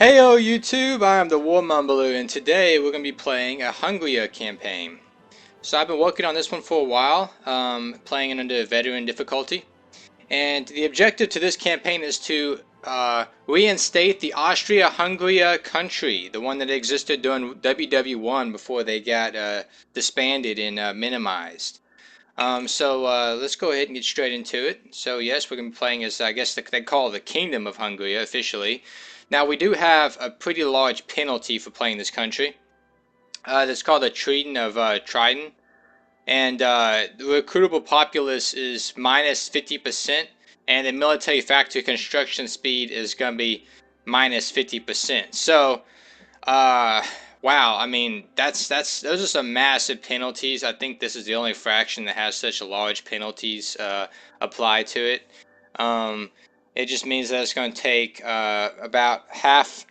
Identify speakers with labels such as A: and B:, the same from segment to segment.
A: Heyo YouTube, I am the War Mumbler, and today we're going to be playing a Hungary campaign. So I've been working on this one for a while, playing it under veteran difficulty. And the objective to this campaign is to reinstate the Austria-Hungary country, the one that existed during WW1 before they got disbanded and minimized. Let's go ahead and get straight into it. So yes, we're going to be playing as, I guess they call it the Kingdom of Hungary officially. Now we do have a pretty large penalty for playing this country. That's called the Treaty of Trident. And the recruitable populace is minus 50%, and the military factory construction speed is going to be minus 50%. So, wow, I mean, those are some massive penalties. I think this is the only fraction that has such large penalties applied to it. It just means that it's going to take about half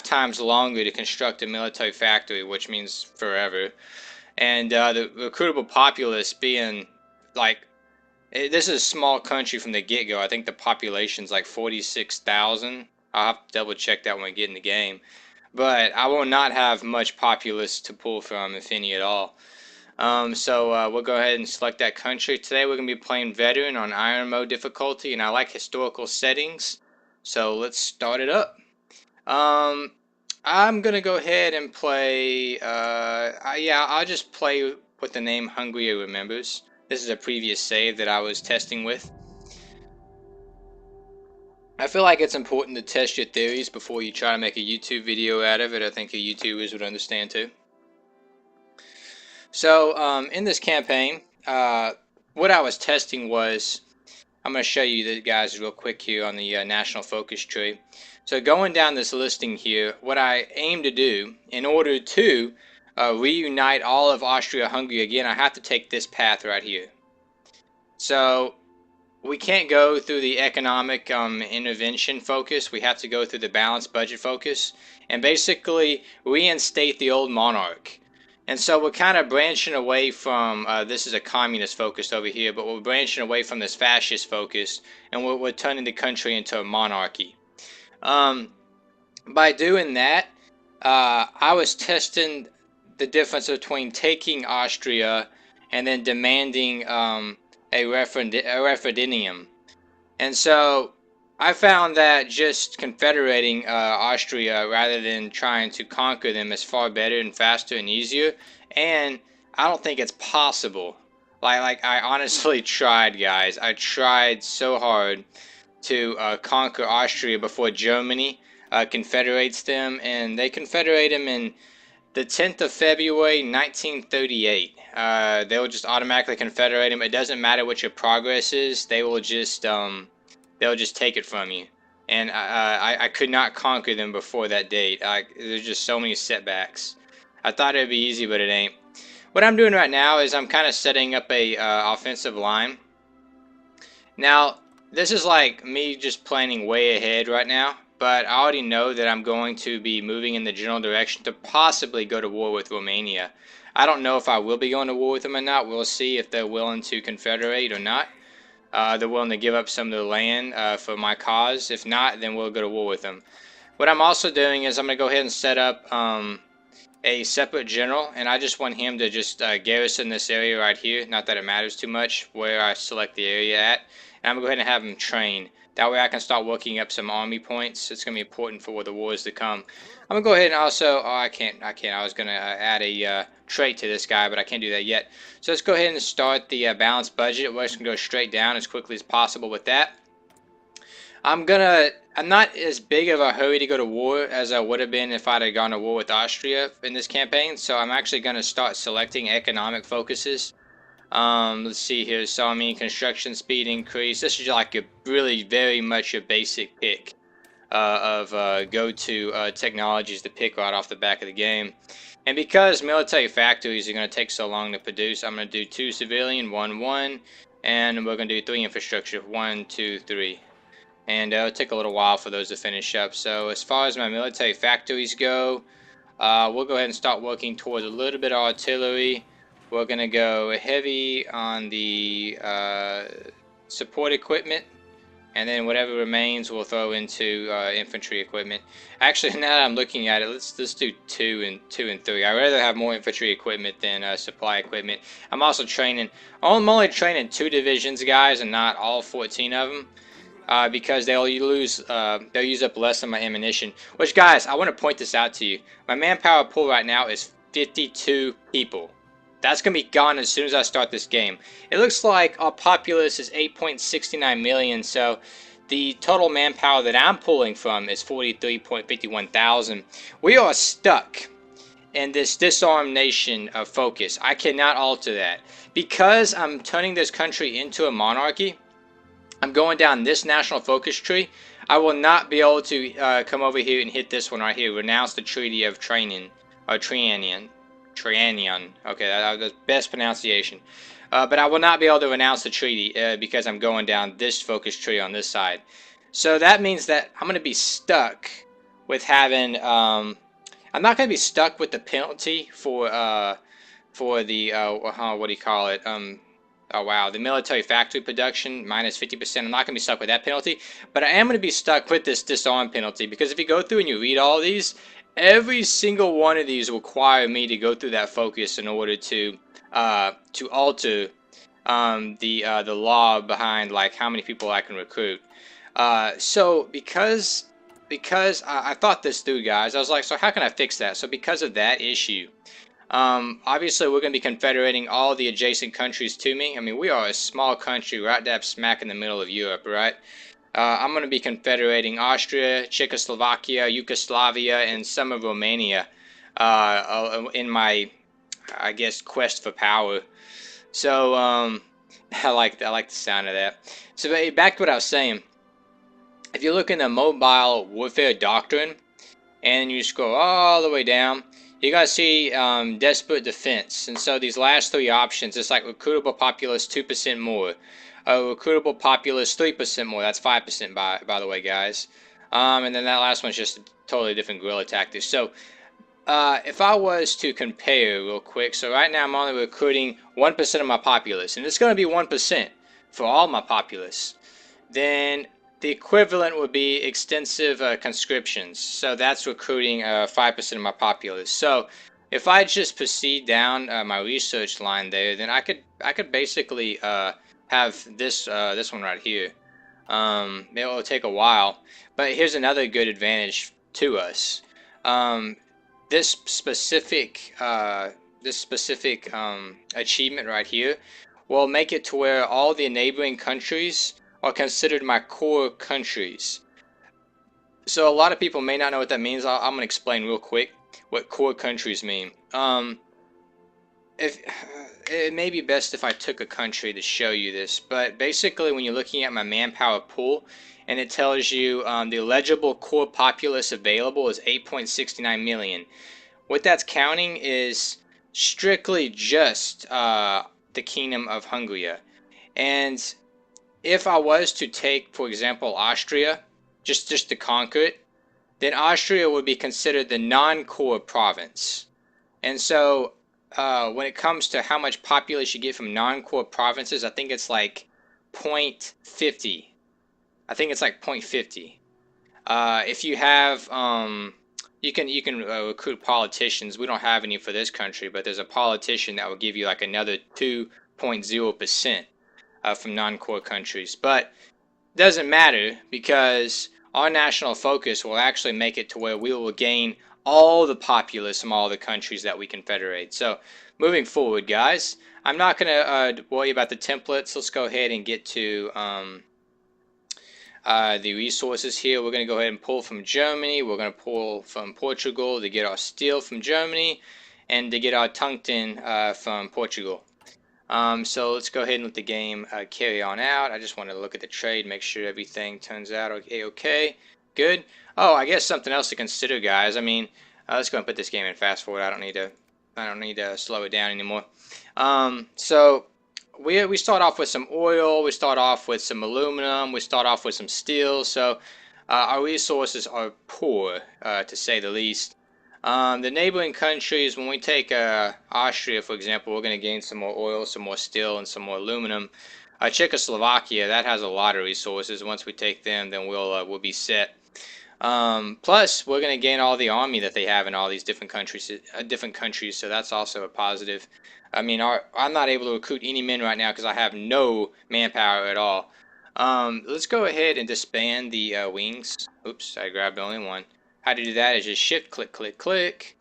A: times longer to construct a military factory, which means forever. And the recruitable populace being like, this is a small country from the get-go. I think the population's like 46,000. I'll have to double check that when we get in the game. But I will not have much populace to pull from, if any at all. We'll go ahead and select that country. Today we're going to be playing veteran on iron mode difficulty, and I like historical settings. So let's start it up. I'm going to go ahead and play, yeah, I'll just play with the name Hungary Remembers. This is a previous save that I was testing with. I feel like it's important to test your theories before you try to make a YouTube video out of it. I think your YouTubers would understand too. So in this campaign, what I was testing was, I'm going to show you the guys real quick here on the national focus tree. So going down this listing here, what I aim to do in order to reunite all of Austria-Hungary again, I have to take this path right here. So we can't go through the economic intervention focus. We have to go through the balanced budget focus and basically reinstate the old monarch. And so we're kind of branching away from, this is a communist focus over here, but we're branching away from this fascist focus, and we're turning the country into a monarchy. By doing that, I was testing the difference between taking Austria and then demanding a referendum. And so I found that just confederating Austria rather than trying to conquer them is far better and faster and easier. And I don't think it's possible. Like I honestly tried, guys. I tried so hard to conquer Austria before Germany confederates them, and they confederate them in the 10th of February 1938. They will just automatically confederate them. It doesn't matter what your progress is. They will just they'll just take it from you. And I could not conquer them before that date. There's just so many setbacks. I thought it would be easy, but it ain't. What I'm doing right now is I'm kind of setting up a offensive line. Now, this is like me just planning way ahead right now, but I already know that I'm going to be moving in the general direction to possibly go to war with Romania. I don't know if I will be going to war with them or not. We'll see if they're willing to confederate or not. They're willing to give up some of their land for my cause. If not, then we'll go to war with them. What I'm also doing is I'm going to go ahead and set up a separate general, and I just want him to just garrison this area right here. Not that it matters too much where I select the area at. And I'm going to go ahead and have him train. That way I can start working up some army points. It's going to be important for the wars to come. I'm going to go ahead and also, oh, I can't. I was going to add a trait to this guy, but I can't do that yet. So let's go ahead and start the balanced budget. We're just going to go straight down as quickly as possible with that. I'm not as big of a hurry to go to war as I would have been if I'd have gone to war with Austria in this campaign. So I'm actually going to start selecting economic focuses. Let's see here. So I mean, construction speed increase. This is like a really very much a basic pick of go-to technologies to pick right off the back of the game. And because military factories are going to take so long to produce, I'm going to do 2 civilian, 1, and we're going to do 3 infrastructure, 1, 2, 3. And it'll take a little while for those to finish up. So as far as my military factories go, we'll go ahead and start working towards a little bit of artillery. We're going to go heavy on the support equipment. and then whatever remains we'll throw into infantry equipment. Actually, now that I'm looking at it, let's do 2 and 3. I'd rather have more infantry equipment than supply equipment. I'm also training. I'm only training 2 divisions, guys, and not all 14 of them. Because they'll use up less of my ammunition. Which, guys, I want to point this out to you. My manpower pool right now is 52 people. That's going to be gone as soon as I start this game. It looks like our populace is 8.69 million, so the total manpower that I'm pulling from is 43.51 thousand. We are stuck in this disarmed nation of focus. I cannot alter that. Because I'm turning this country into a monarchy, I'm going down this national focus tree. I will not be able to come over here and hit this one right here. Renounce the Treaty of Trianon. Trianon. Okay, that was the best pronunciation. But I will not be able to renounce the treaty because I'm going down this focus tree on this side. So that means that I'm going to be stuck with having... I'm not going to be stuck with the penalty for the... what do you call it? Oh wow, the military factory production minus 50%. I'm not going to be stuck with that penalty, but I am going to be stuck with this disarm penalty, because if you go through and you read all these, every single one of these require me to go through that focus in order to alter the law behind like how many people I can recruit. So because I thought this through, guys, I was like, so how can I fix that? So because of that issue, obviously we're going to be confederating all the adjacent countries to me. I mean, we are a small country right dab smack in the middle of Europe, right? I'm going to be confederating Austria, Czechoslovakia, Yugoslavia, and some of Romania in my, I guess, quest for power. So I like the sound of that. So back to what I was saying. If you look in the mobile warfare doctrine and you scroll all the way down, you're going to see desperate defense. And so these last 3 options, it's like recruitable populace 2% more. Recruitable populace 3% more. That's 5% by the way, guys. And then that last one's just a totally different guerrilla tactics. So if I was to compare real quick, so right now I'm only recruiting 1% of my populace. And it's going to be 1% for all my populace. Then the equivalent would be extensive conscriptions. So that's recruiting 5% of my populace. So if I just proceed down my research line there, then I could basically have this one right here. It will take a while, but here's another good advantage to us. This specific achievement right here will make it to where all the neighboring countries are considered my core countries. So a lot of people may not know what that means. I'm going to explain real quick what core countries mean. It may be best if I took a country to show you this, but basically when you're looking at my manpower pool and it tells you the eligible core populace available is 8.69 million. What that's counting is strictly just the Kingdom of Hungary. And if I was to take, for example, Austria, just to conquer it, then Austria would be considered the non-core province. And so when it comes to how much populace you get from non-core provinces, I think it's like 0.50. I think it's like 0.50. If you have, you can recruit politicians. We don't have any for this country, but there's a politician that will give you like another 2.0%. From non-core countries, but doesn't matter because our national focus will actually make it to where we will gain all the populace from all the countries that we confederate. So moving forward, guys, I'm not going to worry about the templates. Let's go ahead and get to the resources here. We're going to go ahead and pull from Germany. We're going to pull from Portugal to get our steel from Germany and to get our tungsten from Portugal. So let's go ahead and let the game carry on out. I just want to look at the trade, make sure everything turns out okay. Good. Oh, I guess something else to consider, guys. I mean, let's go and put this game in fast forward. I don't need to slow it down anymore. So we start off with some oil. We start off with some aluminum. We start off with some steel. So our resources are poor, to say the least. The neighboring countries, when we take Austria, for example, we're going to gain some more oil, some more steel, and some more aluminum. Czechoslovakia, that has a lot of resources. Once we take them, then we'll be set. Plus, we're going to gain all the army that they have in all these different countries, so that's also a positive. I mean, I'm not able to recruit any men right now because I have no manpower at all. Let's go ahead and disband the wings. Oops, I grabbed only one. How to do that is just shift, click, click, click.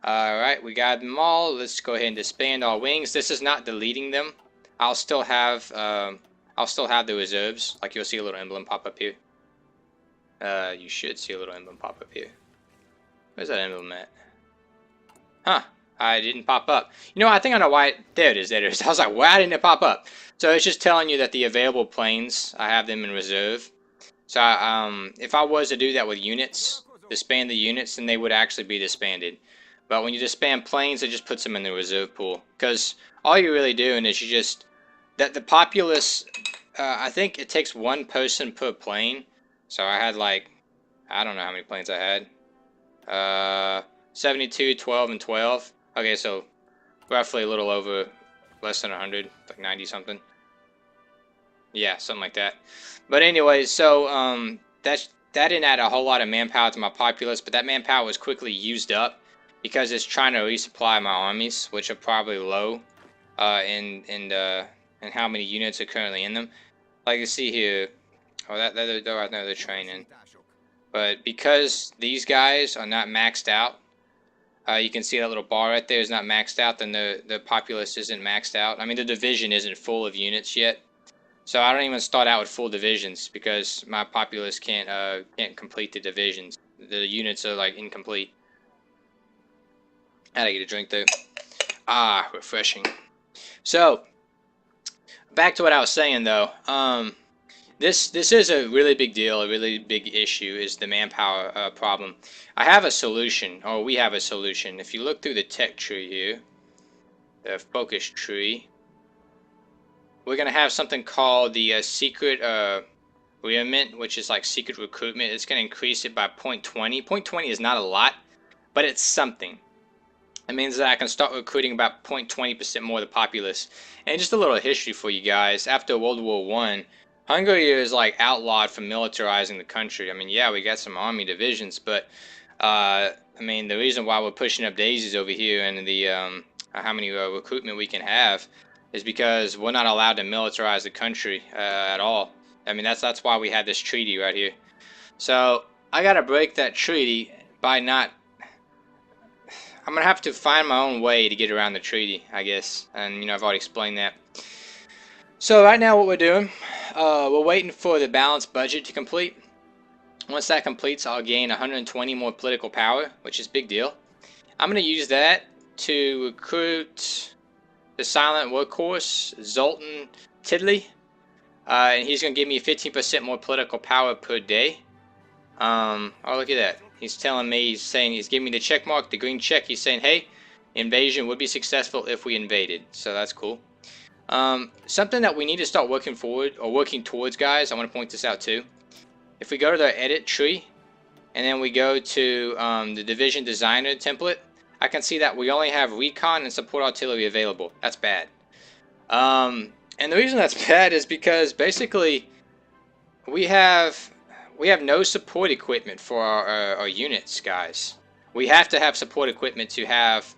A: Alright, we got them all. Let's go ahead and disband our wings. This is not deleting them. I'll still have the reserves. Like, you'll see a little emblem pop up here. You should see a little emblem pop up here. Where's that emblem at? Huh, I didn't pop up. You know, I think I know why. There it is, there it is. I was like, why didn't it pop up? So it's just telling you that the available planes, I have them in reserve. So if I was to do that with units, disband the units, then they would actually be disbanded. But when you disband planes, it just puts them in the reserve pool. Because all you're really doing is you just... the populace... I think it takes one person per plane. So I had like... I don't know how many planes I had. 72, 12, and 12. Okay, so roughly a little over... less than 100. Like 90 something. Yeah, something like that. But anyway, so that didn't add a whole lot of manpower to my populace. But that manpower was quickly used up. Because it's trying to resupply my armies, which are probably low, in how many units are currently in them. Like you see here, oh, they're training. But because these guys are not maxed out, you can see that little bar right there is not maxed out. Then the populace isn't maxed out. I mean, the division isn't full of units yet, so I don't even start out with full divisions because my populace can't complete the divisions. The units are like incomplete. I gotta get a drink though. Ah, refreshing. So, back to what I was saying though. This is a really big deal, a really big issue, is the manpower problem. I have a solution, or we have a solution. If you look through the tech tree here, the focus tree, we're gonna have something called the secret rearmament, which is like secret recruitment. It's gonna increase it by 0.20. 0.20 is not a lot, but it's something. It means that I can start recruiting about 0.20% more of the populace. And just a little history for you guys. After World War I, Hungary is like outlawed for militarizing the country. I mean, yeah, we got some army divisions, but I mean, the reason why we're pushing up daisies over here and the how many recruitment we can have is because we're not allowed to militarize the country at all. I mean, that's why we had this treaty right here. So I gotta break that treaty by not... I'm gonna have to find my own way to get around the treaty, I guess. And, you know, I've already explained that. So right now what we're doing, we're waiting for the balanced budget to complete. Once that completes, I'll gain 120 more political power, which is a big deal. I'm gonna use that to recruit the silent workhorse, Zoltan Tiddly. And he's gonna give me 15% more political power per day. Oh, look at that. He's telling me, he's giving me the check mark, the green check. He's saying, hey, invasion would be successful if we invaded. So that's cool. Something that we need to start working towards, guys, I want to point this out too. If we go to the edit tree, and then we go to the division designer template, I can see that we only have recon and support artillery available. That's bad. And the reason that's bad is because basically we have no support equipment for our units, guys. We have to have support equipment to have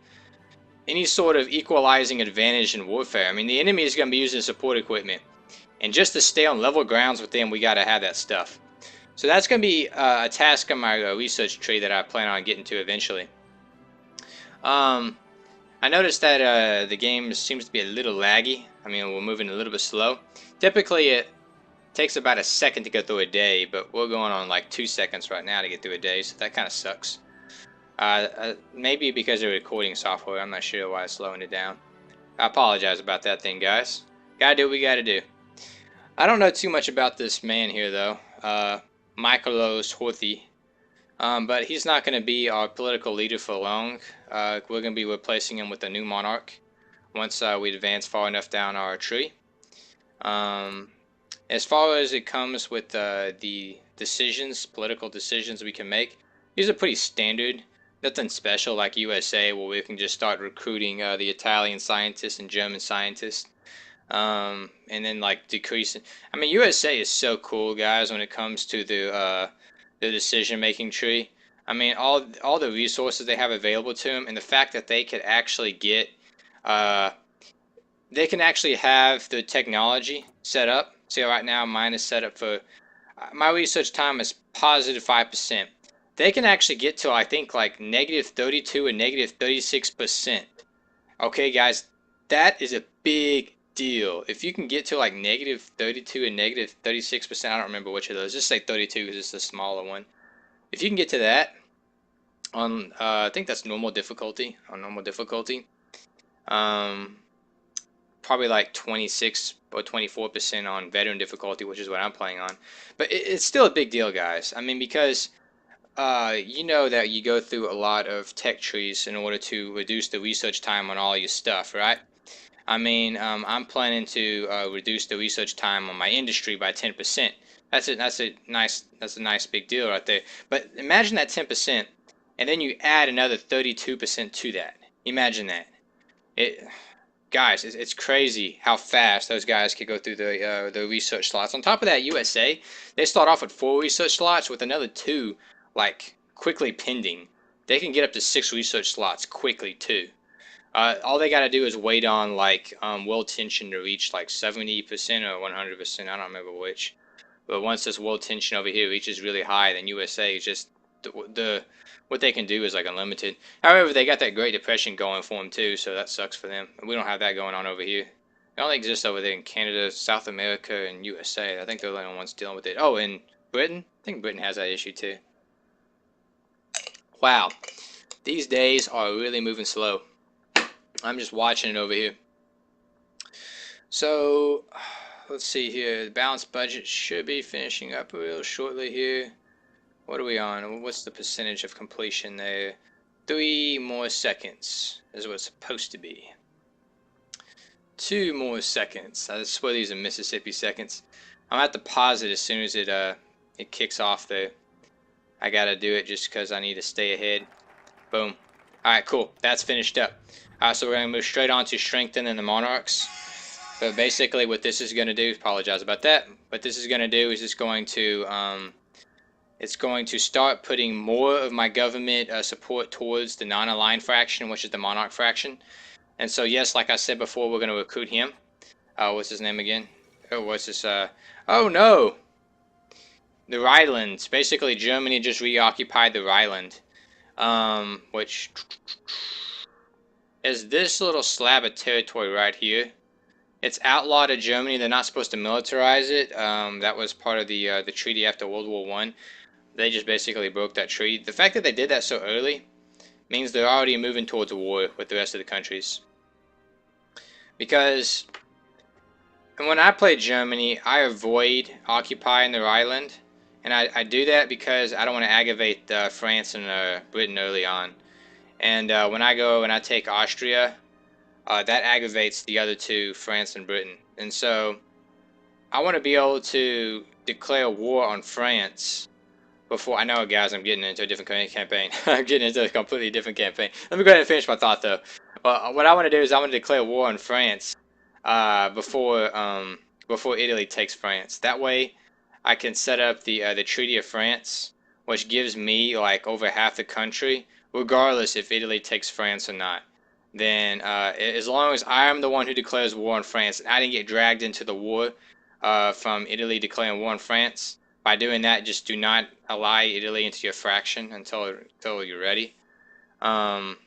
A: any sort of equalizing advantage in warfare. I mean, the enemy is going to be using support equipment. And just to stay on level grounds with them, we got to have that stuff. So that's going to be a task on my research tree that I plan on getting to eventually. I noticed that the game seems to be a little laggy. I mean, we're moving a little bit slow. Typically, it takes about a second to go through a day, but we're going on like 2 seconds right now to get through a day, so that kind of sucks. Maybe because of recording software, I'm not sure why it's slowing it down. I apologize about that thing, guys. Gotta do what we gotta do. I don't know too much about this man here, though, Michaelos Horthy, but he's not going to be our political leader for long. We're going to be replacing him with a new monarch once we advance far enough down our tree. As far as it comes with the political decisions we can make, these are pretty standard. Nothing special like USA, where we can just start recruiting the Italian scientists and German scientists. and then like decreasing. I mean, USA is so cool, guys, when it comes to the decision-making tree. I mean, all the resources they have available to them, and the fact that they could actually get, uh, they can actually have the technology set up. See, right now mine is set up for my research time is positive 5%. They can actually get to, I think, like negative 32 and negative 36%. Okay, guys, that is a big deal. If you can get to like negative 32 and negative 36%, I don't remember which of those. Just say 32 because it's the smaller one. If you can get to that on, I think that's normal difficulty. On normal difficulty, um, probably like 26 or 24% on veteran difficulty, which is what I'm playing on. But it's still a big deal, guys. I mean, because you know that you go through a lot of tech trees in order to reduce the research time on all your stuff, right? I mean, I'm planning to reduce the research time on my industry by 10%. That's a nice big deal right there. But imagine that 10%, and then you add another 32% to that. Imagine that. Guys, it's crazy how fast those guys can go through the research slots. On top of that, USA, they start off with 4 research slots with another 2 like quickly pending. They can get up to 6 research slots quickly too. All they got to do is wait on like world tension to reach like 70% or 100%. I don't remember which. But once this world tension over here reaches really high, then USA is just the what they can do is like unlimited. However, they got that Great Depression going for them too, so that sucks for them. We don't have that going on over here. It only exists over there in Canada, South America, and USA. I think they're the only ones dealing with it. Oh, and Britain? I think Britain has that issue too. Wow. These days are really moving slow. I'm just watching it over here. So, let's see here. The balanced budget should be finishing up real shortly here. What are we on? What's the percentage of completion there? 3 more seconds is what it's supposed to be. 2 more seconds. I swear these are Mississippi seconds. I'm gonna have to pause it as soon as it kicks off there. I gotta do it just because I need to stay ahead. Boom. Alright, cool. That's finished up. So we're gonna move straight on to strengthening the monarchs. But basically what this is gonna do, apologize about that, what this is gonna do is it's going to start putting more of my government support towards the non-aligned faction, which is the monarch faction. And so yes, like I said before, we're gonna recruit him. What's his name again? Oh, what's this? Oh no! The Rhinelands. Basically, Germany just reoccupied the Rhineland. Which is this little slab of territory right here. It's outlawed in Germany. They're not supposed to militarize it. That was part of the treaty after World War I. They just basically broke that treaty. The fact that they did that so early means they're already moving towards a war with the rest of the countries. Because when I play Germany, I avoid occupying the island. And I do that because I don't want to aggravate France and Britain early on. And when I go and I take Austria, that aggravates the other two, France and Britain. And so I want to be able to declare war on France before. I know, guys, I'm getting into a different campaign. I'm getting into a completely different campaign. Let me go ahead and finish my thought, though. What I want to do is I want to declare war on France before Italy takes France. That way, I can set up the Treaty of France, which gives me like over half the country, regardless if Italy takes France or not. Then, as long as I am the one who declares war on France, and I didn't get dragged into the war from Italy declaring war on France. By doing that, just do not ally Italy into your fraction until you're ready. Then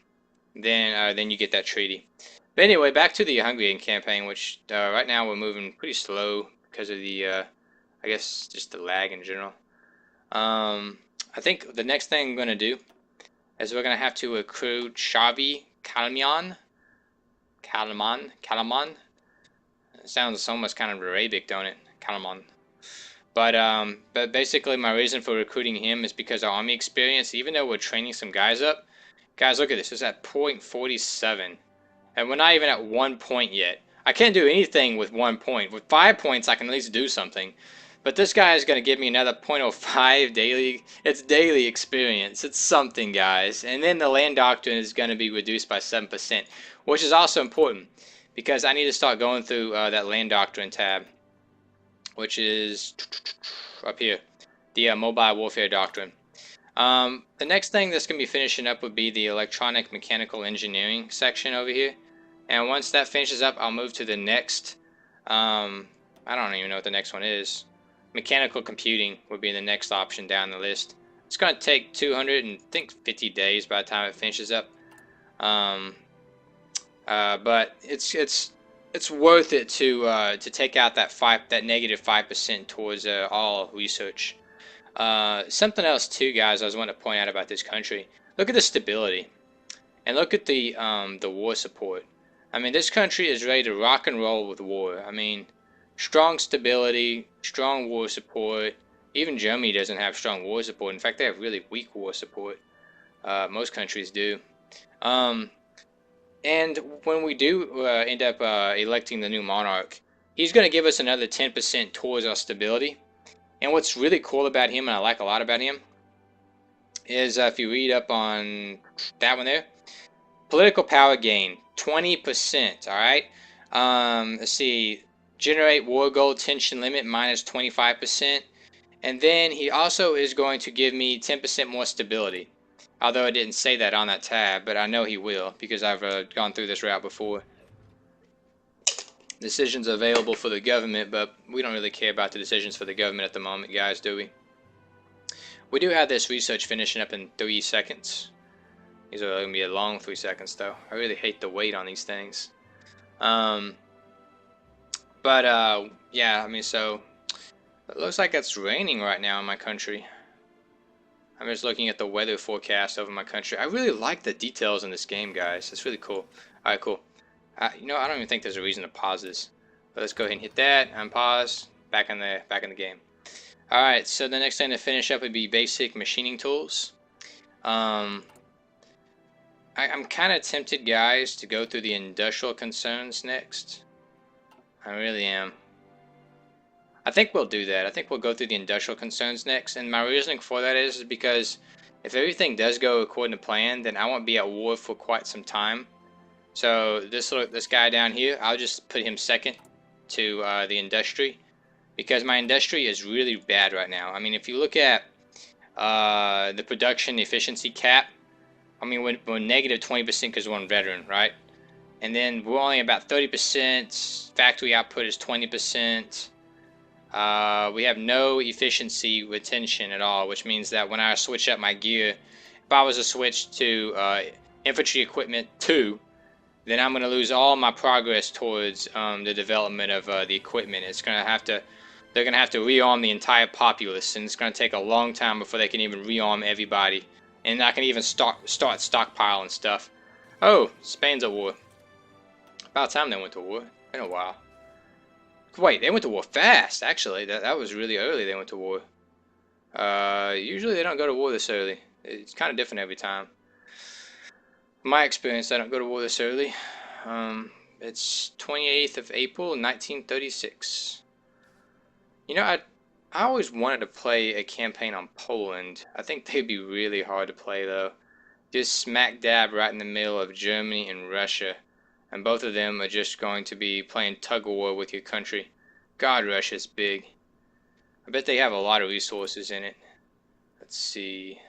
A: you get that treaty. But anyway, back to the Hungarian campaign, which right now we're moving pretty slow because of the, I guess, just the lag in general. I think the next thing I'm going to do is we're going to have to recruit Xavi Kalman. It sounds almost kind of Arabic, don't it? Kalman. But basically my reason for recruiting him is because our army experience, even though we're training some guys up, guys, look at this, it's at 0.47, and we're not even at 1 point yet. I can't do anything with 1 point. With 5 points, I can at least do something. But this guy is going to give me another 0.05 daily. It's daily experience. It's something, guys. And then the land doctrine is going to be reduced by 7%, which is also important. because I need to start going through that land doctrine tab, which is up here, the mobile warfare doctrine. The next thing that's going to be finishing up would be the electronic mechanical engineering section over here. And once that finishes up, I'll move to the next, I don't even know what the next one is. Mechanical computing would be the next option down the list. It's going to take 250 days by the time it finishes up. But it's worth it to take out that -5% towards all research. Something else too, guys, I was wanting to point out about this country. Look at the stability, and look at the war support. I mean, this country is ready to rock and roll with war. I mean, strong stability, strong war support. Even Germany doesn't have strong war support. In fact, they have really weak war support. Most countries do. And when we do end up electing the new monarch, he's going to give us another 10% towards our stability. And what's really cool about him, and I like a lot about him, is if you read up on that one there, political power gain, 20%, alright? Let's see, generate war goal tension limit, -25%. And then he also is going to give me 10% more stability. Although I didn't say that on that tab, but I know he will, because I've gone through this route before. Decisions available for the government, but we don't really care about the decisions for the government at the moment, guys, do we? We do have this research finishing up in 3 seconds. These are going to be a long 3 seconds, though. I really hate the wait on these things. Yeah, I mean, so it looks like it's raining right now in my country. I'm just looking at the weather forecast over my country. I really like the details in this game, guys. It's really cool. Alright, cool. You know, I don't even think there's a reason to pause this. But let's go ahead and hit that. Unpause. Back in the game. Alright, so the next thing to finish up would be basic machining tools. I'm kind of tempted, guys, to go through the industrial concerns next. I really am. I think we'll do that. I think we'll go through the industrial concerns next. And my reasoning for that is because if everything does go according to plan, then I won't be at war for quite some time. So this guy down here, I'll just put him second to the industry, because my industry is really bad right now. I mean, if you look at the production efficiency cap, I mean, we're negative 20% because we're on veteran, right? And then we're only about 30%. Factory output is 20%. We have no efficiency retention at all, which means that when I switch up my gear, if I was to switch to infantry equipment 2, then I'm going to lose all my progress towards the development of the equipment. They're going to have to rearm the entire populace, and it's going to take a long time before they can even rearm everybody. And I can even start stockpiling stuff. Oh, Spain's at war. About time they went to war. Been a while. Wait, they went to war fast, actually. That was really early they went to war. Usually they don't go to war this early. It's kind of different every time. In my experience, I don't go to war this early. It's 28th of April, 1936. You know, I always wanted to play a campaign on Poland. I think they'd be really hard to play, though. Just smack dab right in the middle of Germany and Russia. And both of them are just going to be playing tug-of-war with your country. God, Russia's big. I bet they have a lot of resources in it. Let's see.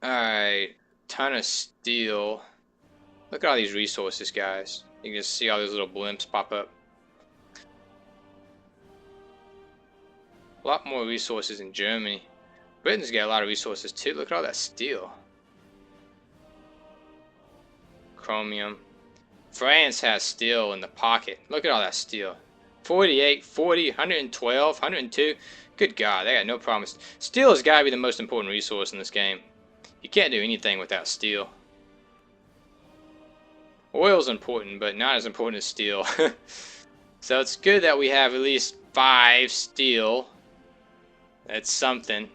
A: Alright. Ton of steel. Look at all these resources, guys. You can just see all these little blimps pop up. A lot more resources in Germany. Britain's got a lot of resources too. Look at all that steel. Chromium. France has steel in the pocket. Look at all that steel. 48, 40, 112, 102. Good God, they got no problems. Steel has got to be the most important resource in this game. You can't do anything without steel. Oil's important, but not as important as steel. So it's good that we have at least 5 steel. That's something.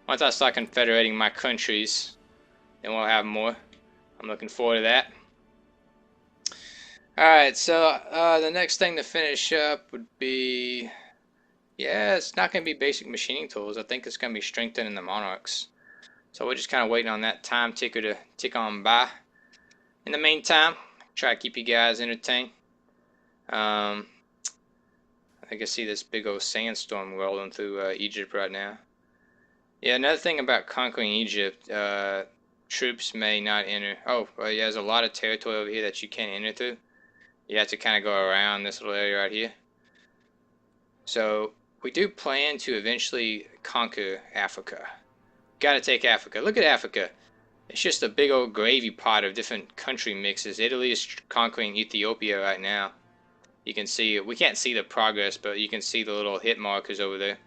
A: Once I start confederating my countries, then we'll have more. I'm looking forward to that. Alright, so the next thing to finish up would be... Yeah, it's not going to be basic machining tools. I think it's going to be strengthening the monarchs. So we're just kind of waiting on that time ticker to tick on by. In the meantime, Try to keep you guys entertained. I can see this big old sandstorm rolling through Egypt right now. Yeah, another thing about conquering Egypt, troops may not enter. Oh, well, yeah, there's a lot of territory over here that you can't enter through. You have to kind of go around this little area right here. So we do plan to eventually conquer Africa. Got to take Africa. Look at Africa. It's just a big old gravy pot of different country mixes. Italy is conquering Ethiopia right now. You can see, we can't see the progress, but you can see the little hit markers over there.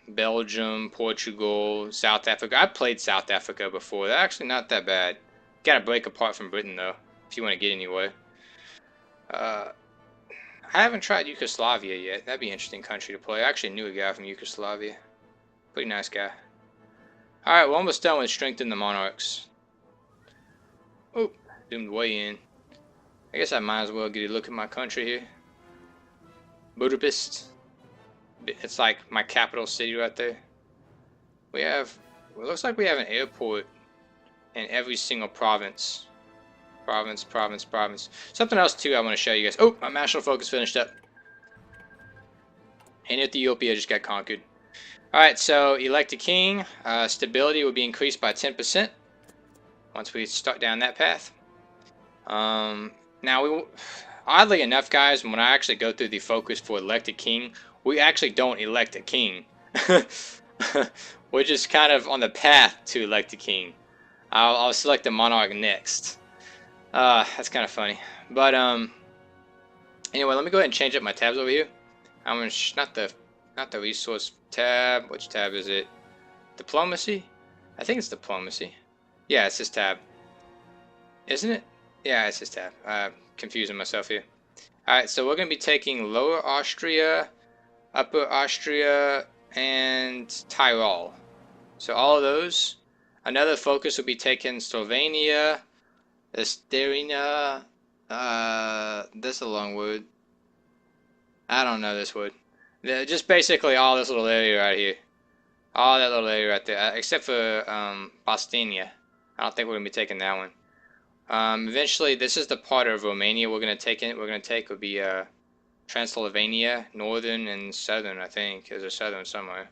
A: Belgium, Portugal, South Africa. I played South Africa before. They're actually not that bad. Got to break apart from Britain though, if you want to get anywhere. I haven't tried Yugoslavia yet. That'd be an interesting country to play. I actually knew a guy from Yugoslavia. Pretty nice guy. Alright, we're almost done with strengthening the monarchs. Oh, zoomed way in. I guess I might as well get a look at my country here. Budapest. It's like my capital city right there. We have, it looks like we have an airport in every single province. Province. Something else too I want to show you guys. Oh, my national focus finished up. And Ethiopia just got conquered. Alright, so elect a king. Stability will be increased by 10% once we start down that path. Now, oddly enough, guys, when I actually go through the focus for elect a king, we actually don't elect a king. We're just kind of on the path to elect a king. I'll select the monarch next. That's kind of funny. But anyway, let me go ahead and change up my tabs over here. I'm gonna not the resource tab. Which tab is it? Diplomacy? I think it's diplomacy. Yeah, it's this tab. Isn't it? Yeah, it's this tab. Confusing myself here. Alright, so we're gonna be taking Lower Austria, Upper Austria, and Tyrol. So all of those. Another focus will be taking Slovenia, Estonia, that's a long word. I don't know this word. Just basically all this little area right here. All that little area right there, except for Bosnia. I don't think we're going to be taking that one. Eventually, this is the part of Romania we're going to take in. We're going to take will be Transylvania, northern and southern, I think. There's a southern somewhere.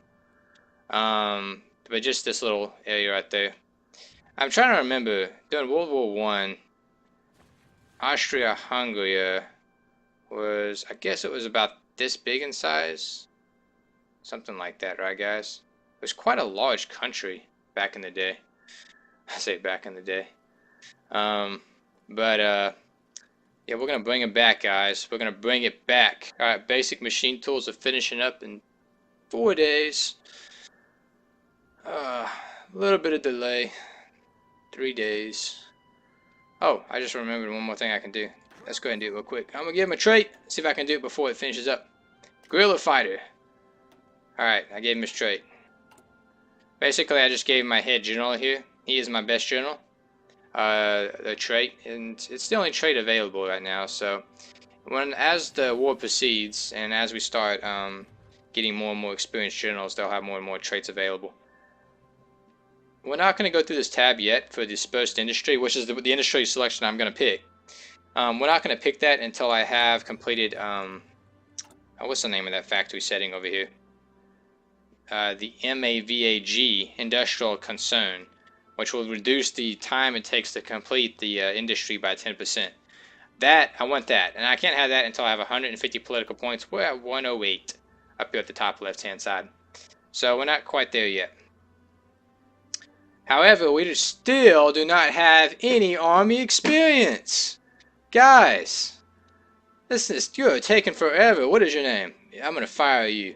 A: But just this little area right there. I'm trying to remember, during World War I, Austria-Hungary was, I guess it was about this big in size. Something like that, right guys? It was quite a large country back in the day. I say back in the day. Yeah, we're going to bring it back, guys. We're going to bring it back. Alright, basic machine tools are finishing up in 4 days. A little bit of delay. 3 days. Oh, I just remembered one more thing I can do. Let's go ahead and do it real quick. I'm going to give him a trait. See if I can do it before it finishes up. Guerrilla Fighter. Alright, I gave him his trait. Basically, I just gave him my head general here. He is my best general. The trait, and it's the only trait available right now. So, as the war proceeds, and as we start getting more and more experienced generals, they'll have more and more traits available. We're not going to go through this tab yet for dispersed industry, which is the industry selection I'm going to pick. We're not going to pick that until I have completed, what's the name of that factory setting over here? The MAVAG, Industrial Concern, which will reduce the time it takes to complete the industry by 10%. That, I want that, and I can't have that until I have 150 political points. We're at 108 up here at the top left-hand side. So we're not quite there yet. However, we still do not have any army experience. Guys, you're taking forever. What is your name? I'm going to fire you.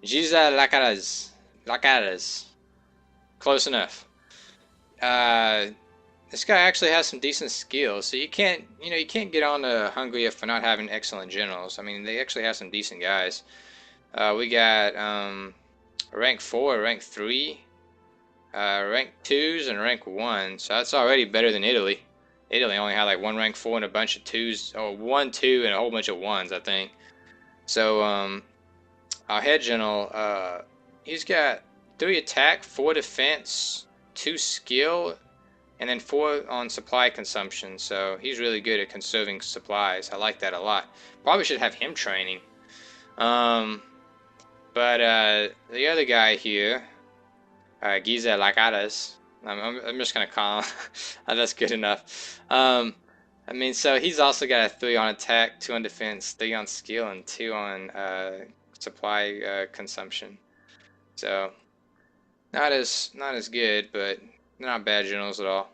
A: Giza Lacaras. Close enough. This guy actually has some decent skills, so you can't get on to Hungary for not having excellent generals. I mean, they actually have some decent guys. We got rank 4, rank 3, rank 2s, and rank 1. So that's already better than Italy. Italy only had like 1 rank 4 and a bunch of 2s, or 1, 2, and a whole bunch of 1s, I think. So our head general, he's got 3 attack, 4 defense, 2 skill, and then 4 on supply consumption. So he's really good at conserving supplies. I like that a lot. Probably should have him training. But the other guy here, Giza Lagadas, I'm just gonna call him. That's good enough. I mean, so he's also got a 3 on attack, 2 on defense, 3 on skill, and 2 on supply consumption. So not as good, but not bad generals at all.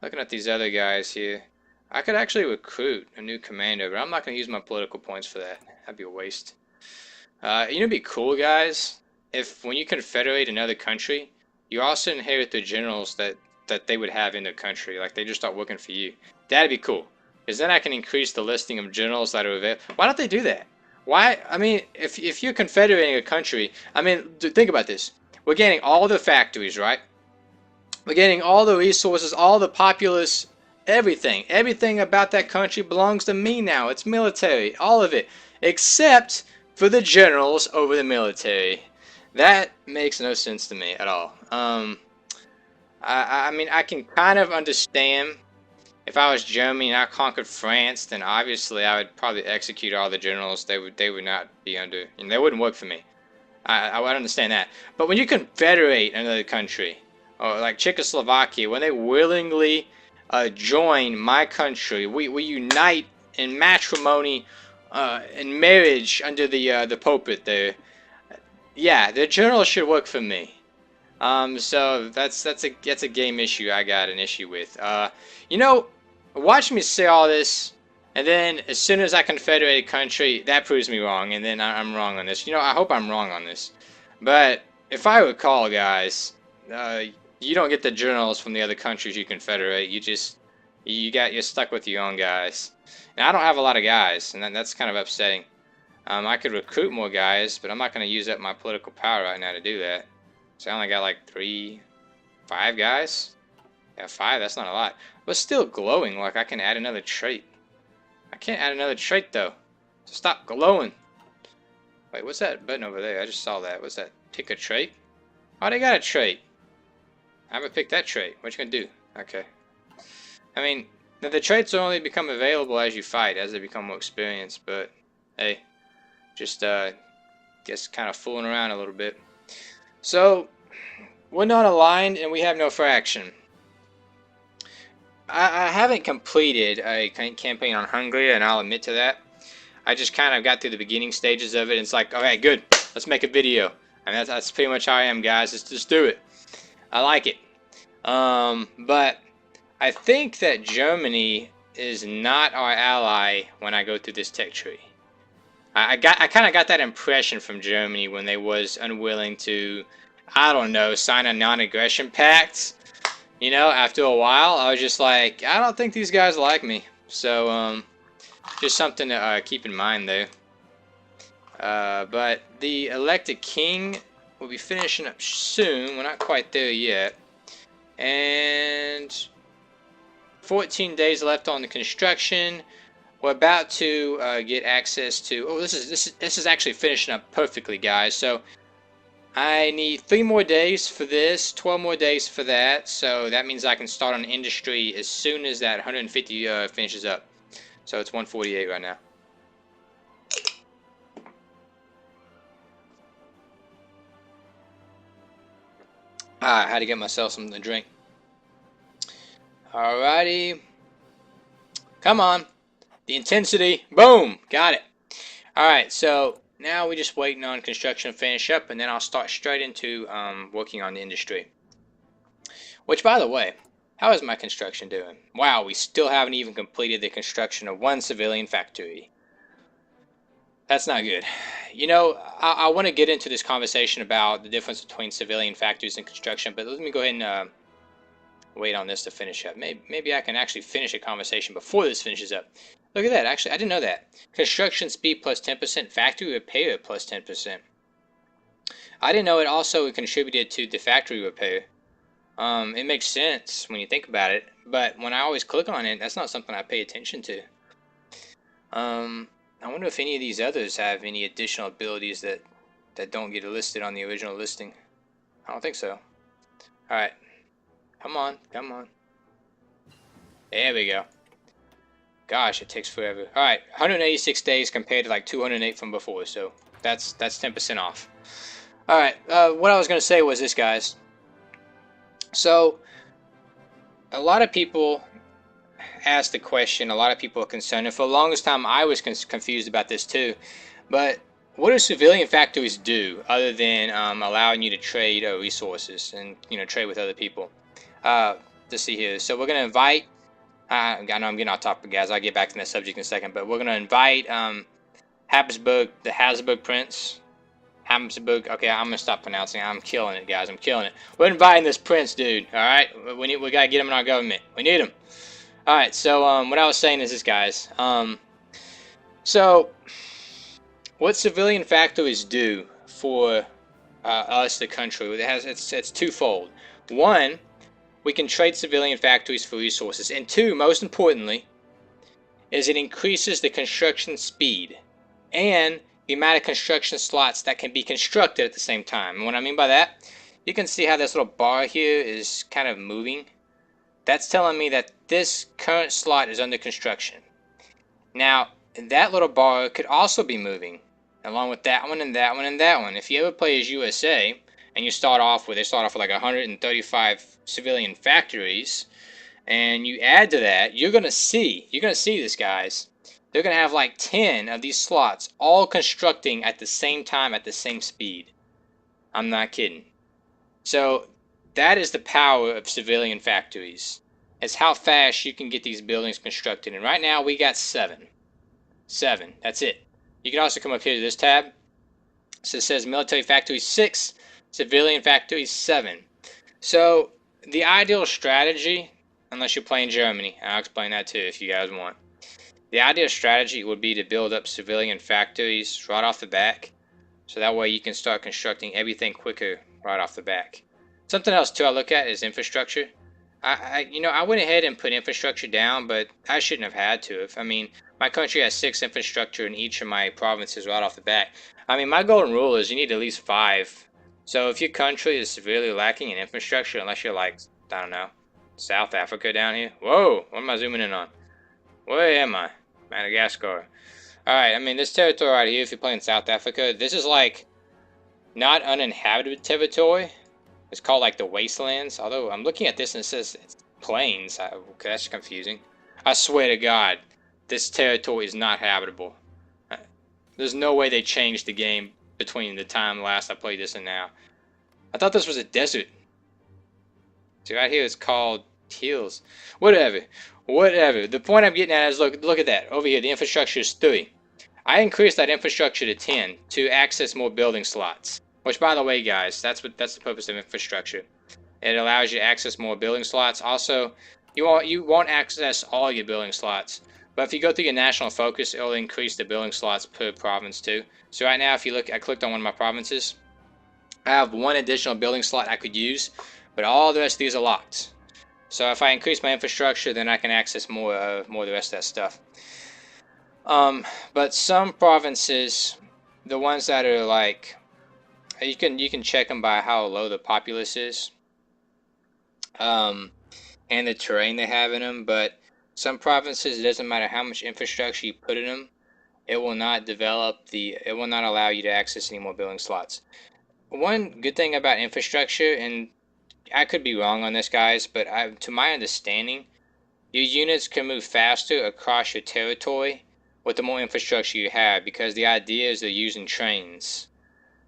A: Looking at these other guys here, I could actually recruit a new commander, but I'm not gonna use my political points for that. That'd be a waste. You know, it'd be cool, guys, if when you confederate another country, you also inherit the generals that they would have in their country. Like, they just start working for you. That'd be cool, because then I can increase the listing of generals that are available. Why don't they do that? Why? I mean, if you're confederating a country, I mean, think about this. We're getting all the factories, right? We're getting all the resources, all the populace, everything. Everything about that country belongs to me now. It's military, all of it, except for the generals over the military. That makes no sense to me at all. I mean, I can kind of understand if I was Germany and I conquered France, then obviously I would probably execute all the generals. They would not be under, and they wouldn't work for me. I would understand that. But when you confederate another country, or like Czechoslovakia, when they willingly join my country, we unite in matrimony, in marriage under the pulpit there. Yeah, the general should work for me. So that's a game issue I got an issue with. You know, watch me say all this, and then as soon as I confederate a country, that proves me wrong, and then I'm wrong on this. You know, I hope I'm wrong on this. But if I recall, guys, you don't get the generals from the other countries you confederate. You're stuck with your own guys. And I don't have a lot of guys, and that's kind of upsetting. I could recruit more guys, but I'm not going to use up my political power right now to do that. So I only got like 5 guys. Yeah, 5, that's not a lot. But still glowing, like I can add another trait. I can't add another trait though. So stop glowing. Wait, what's that button over there? I just saw that. What's that? Pick a trait? Oh, they got a trait. I haven't picked that trait. What you gonna do? Okay. I mean, the traits will only become available as you fight, as they become more experienced, but hey, just guess kind of fooling around a little bit. So we're not aligned and we have no fraction. I haven't completed a campaign on Hungary, and I'll admit to that. I just kind of got through the beginning stages of it, and it's like, okay, good, let's make a video. And that's pretty much how I am, guys. Let's just do it. I like it. But I think that Germany is not our ally when I go through this tech tree. I kind of got that impression from Germany when they was unwilling to, I don't know, sign a non-aggression pact. You know, after a while, I was just like, I don't think these guys like me. So, just something to keep in mind there. But the elected king will be finishing up soon. We're not quite there yet. And 14 days left on the construction. We're about to get access to. Oh, this is actually finishing up perfectly, guys. So I need 3 more days for this, 12 more days for that. So that means I can start on industry as soon as that 150 finishes up. So it's 148 right now. I had to get myself something to drink. Alrighty. Come on. The intensity. Boom. Got it. Alright, so now we're just waiting on construction to finish up, and then I'll start straight into working on the industry. Which, by the way, how is my construction doing? Wow, we still haven't even completed the construction of 1 civilian factory. That's not good. You know, I want to get into this conversation about the difference between civilian factories and construction, but let me go ahead and wait on this to finish up. Maybe I can actually finish a conversation before this finishes up. Look at that. Actually, I didn't know that. Construction speed plus 10%, factory repair plus 10%. I didn't know it also contributed to the factory repair. It makes sense when you think about it, but when I always click on it, that's not something I pay attention to. I wonder if any of these others have any additional abilities that don't get listed on the original listing. I don't think so. Alright. Come on, come on. There we go. Gosh, it takes forever. Alright, 186 days compared to like 208 from before, so that's 10% off. Alright, what I was going to say was this, guys. So, a lot of people ask the question, a lot of people are concerned, and for the longest time I was confused about this too, but what do civilian factories do other than allowing you to trade resources and, you know, trade with other people? Let's see here. So we're going to invite, I know I'm getting off topic, guys, I'll get back to that subject in a second, but we're going to invite Habsburg, the Habsburg Prince. Habsburg, okay, I'm going to stop pronouncing it. I'm killing it, guys, I'm killing it. We're inviting this prince dude, alright? We got to get him in our government. We need him. Alright, so what I was saying is this, guys. So what civilian factories do for us, the country, it's twofold. One, we can trade civilian factories for resources, and two, most importantly, is it increases the construction speed and the amount of construction slots that can be constructed at the same time. And what I mean by that, you can see how this little bar here is kind of moving. That's telling me that this current slot is under construction. Now, that little bar could also be moving, along with that one and that one and that one. If you ever play as USA, and you start off with like 135 civilian factories, and you add to that, you're gonna see this, guys. They're gonna have like 10 of these slots all constructing at the same time at the same speed. I'm not kidding. So that is the power of civilian factories. It's how fast you can get these buildings constructed. And right now we got 7. 7. That's it. You can also come up here to this tab. So it says military factories 6, civilian factories 7. So the ideal strategy, unless you're playing Germany, I'll explain that too if you guys want. The ideal strategy would be to build up civilian factories right off the back, so that way you can start constructing everything quicker right off the back. Something else too I look at is infrastructure. I went ahead and put infrastructure down, but I shouldn't have had to. I mean, my country has 6 infrastructure in each of my provinces right off the bat. I mean, my golden rule is you need at least 5. So if your country is severely lacking in infrastructure, unless you're like, I don't know, South Africa down here. Whoa, what am I zooming in on? Where am I? Madagascar. Alright, I mean, this territory right here, if you're playing South Africa, this is like not uninhabited territory. It's called like the wastelands. Although I'm looking at this and it says it's plains. Okay, that's confusing. I swear to God, this territory is not habitable. There's no way they changed the game between the time last I played this and now. I thought this was a desert. See, right here it's called hills. Whatever. The point I'm getting at is look at that. Over here, the infrastructure is 3. I increased that infrastructure to 10 to access more building slots. Which, by the way, guys, that's the purpose of infrastructure. It allows you to access more building slots. Also, you won't access all your building slots, but if you go through your national focus, it'll increase the building slots per province too. So right now, if you look, I clicked on one of my provinces. I have 1 additional building slot I could use, but all the rest of these are locked. So if I increase my infrastructure, then I can access more of the rest of that stuff. But some provinces, the ones that are like, you can check them by how low the populace is, and the terrain they have in them. But some provinces, it doesn't matter how much infrastructure you put in them, it will not allow you to access any more building slots. One good thing about infrastructure, and I could be wrong on this, guys, but to my understanding, your units can move faster across your territory with the more infrastructure you have, because the idea is they're using trains.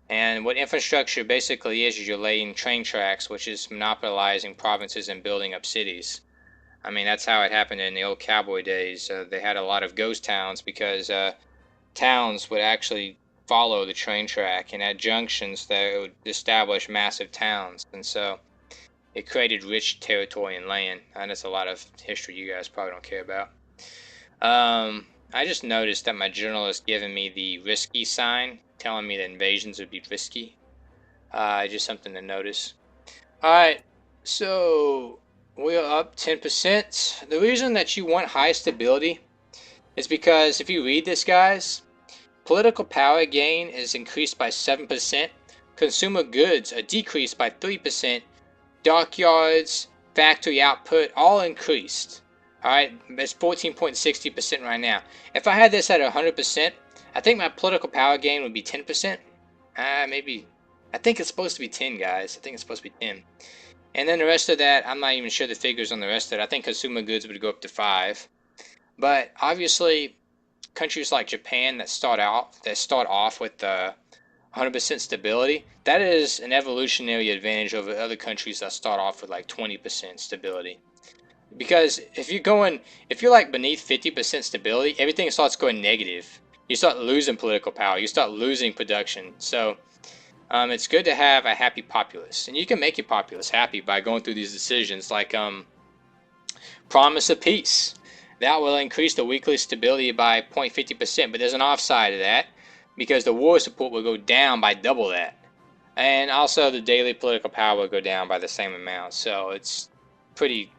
A: And what infrastructure basically is you're laying train tracks, which is monopolizing provinces and building up cities. I mean, that's how it happened in the old cowboy days. They had a lot of ghost towns because towns would actually follow the train track, and at junctions they would establish massive towns. And so it created rich territory and land. And that's a lot of history you guys probably don't care about. I just noticed that my journal is giving me the risky sign, telling me that invasions would be risky. Just something to notice. Alright, so we're up 10%. The reason that you want high stability is because if you read this, guys, political power gain is increased by 7%, consumer goods are decreased by 3%, dockyards, factory output, all increased. Alright, it's 14.60% right now. If I had this at 100%, I think my political power gain would be 10%. Maybe. I think it's supposed to be 10, guys. I think it's supposed to be 10. And then the rest of that, I'm not even sure the figures on the rest of it. I think consumer goods would go up to 5. But obviously, countries like Japan that start off with 100% stability, that is an evolutionary advantage over other countries that start off with like 20% stability. Because if you're like beneath 50% stability, everything starts going negative. You start losing political power. You start losing production. So it's good to have a happy populace, and you can make your populace happy by going through these decisions like promise of peace. That will increase the weekly stability by 0.50%, but there's an offside of that because the war support will go down by double that, and also the daily political power will go down by the same amount. So it's pretty.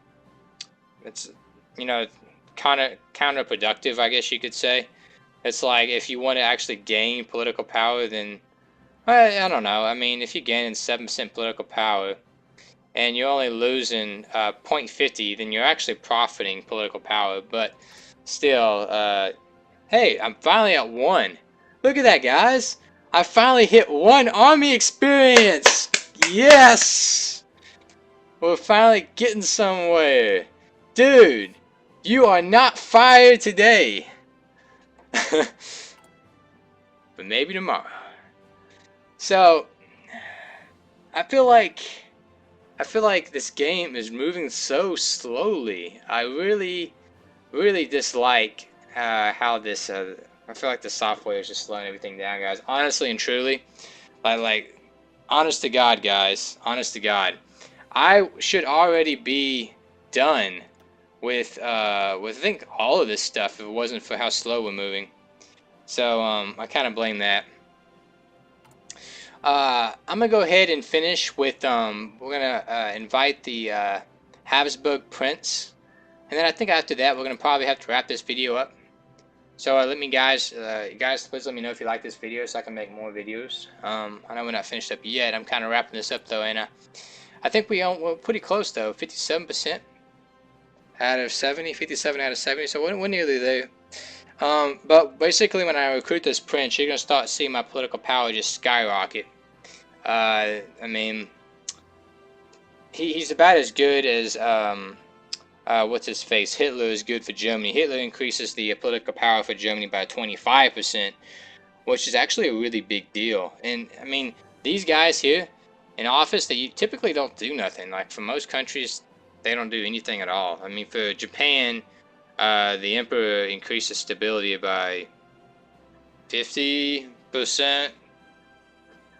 A: It's, you know, kind of counterproductive, I guess you could say. It's like if you want to actually gain political power, then I don't know. I mean, if you're gaining 7% political power and you're only losing 0.50, then you're actually profiting political power. But still, hey, I'm finally at 1. Look at that, guys. I finally hit 1 army experience. Yes! We're finally getting somewhere. Dude, you are not fired today. But maybe tomorrow. So, I feel like this game is moving so slowly. I really dislike how this. I feel like the software is just slowing everything down, guys. Honestly and truly, like, honest to God, guys. Honest to God, I should already be done with I think all of this stuff if it wasn't for how slow we're moving. So I kind of blame that. I'm gonna go ahead and finish with we're gonna invite the Habsburg Prince, and then I think after that we're gonna probably have to wrap this video up. So let me guys please let me know if you like this video so I can make more videos. I know we're not finished up yet. I'm kind of wrapping this up though, and I think we're pretty close though, 57%. Out of 70, 57 out of 70, so we're nearly there. But basically when I recruit this prince, you're going to start seeing my political power just skyrocket. I mean, he's about as good as, what's his face, Hitler is good for Germany. Hitler increases the political power for Germany by 25%, which is actually a really big deal. And, I mean, these guys here in office, they typically don't do nothing. Like, for most countries, they don't do anything at all. I mean, for Japan, the emperor increases stability by 50%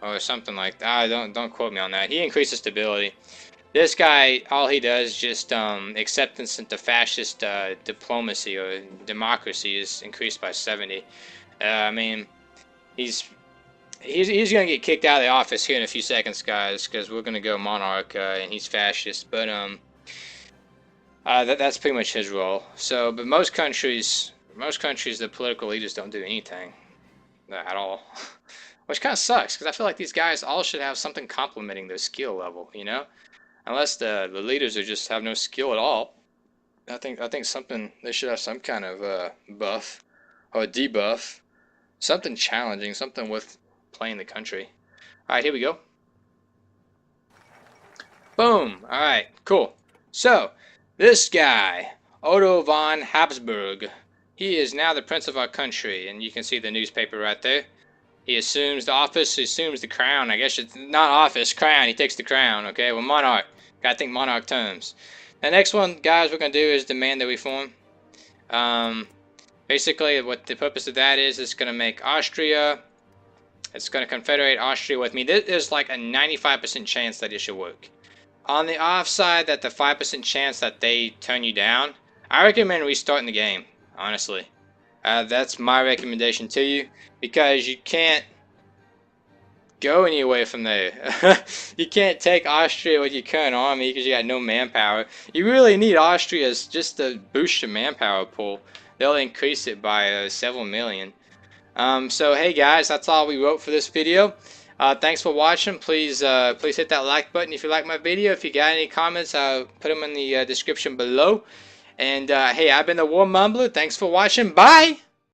A: or something like that. Don't quote me on that. He increases stability. This guy, all he does is just acceptance into fascist diplomacy or democracy is increased by 70. I mean, he's gonna get kicked out of the office here in a few seconds, guys, because we're gonna go monarch and he's fascist. But that's pretty much his role. So, but most countries, the political leaders don't do anything at all, which kind of sucks because I feel like these guys all should have something complementing their skill level, you know, unless the leaders are just have no skill at all. I think they should have some kind of buff or debuff, something challenging, something with playing the country. All right, here we go. Boom. All right, cool. So. This guy, Otto von Habsburg, he is now the prince of our country, and you can see the newspaper right there. He assumes the office, he assumes the crown. I guess it's not office, crown. He takes the crown, okay? Well, monarch. Gotta think monarch terms. The next one, guys, we're gonna do is demand that we form. Basically, what the purpose of that is, it's gonna make Austria, it's gonna confederate Austria with me. There's like a 95% chance that it should work. On the offside, that the 5% chance that they turn you down, I recommend restarting the game, honestly. That's my recommendation to you, because you can't go anywhere from there. You can't take Austria with your current army because you got no manpower. You really need Austria's just to boost your manpower pool. They'll increase it by several million. So hey guys, that's all we wrote for this video. Thanks for watching. Please hit that like button if you like my video. If you got any comments, I'll put them in the description below. And hey, I've been the War Mumbler. Thanks for watching. Bye!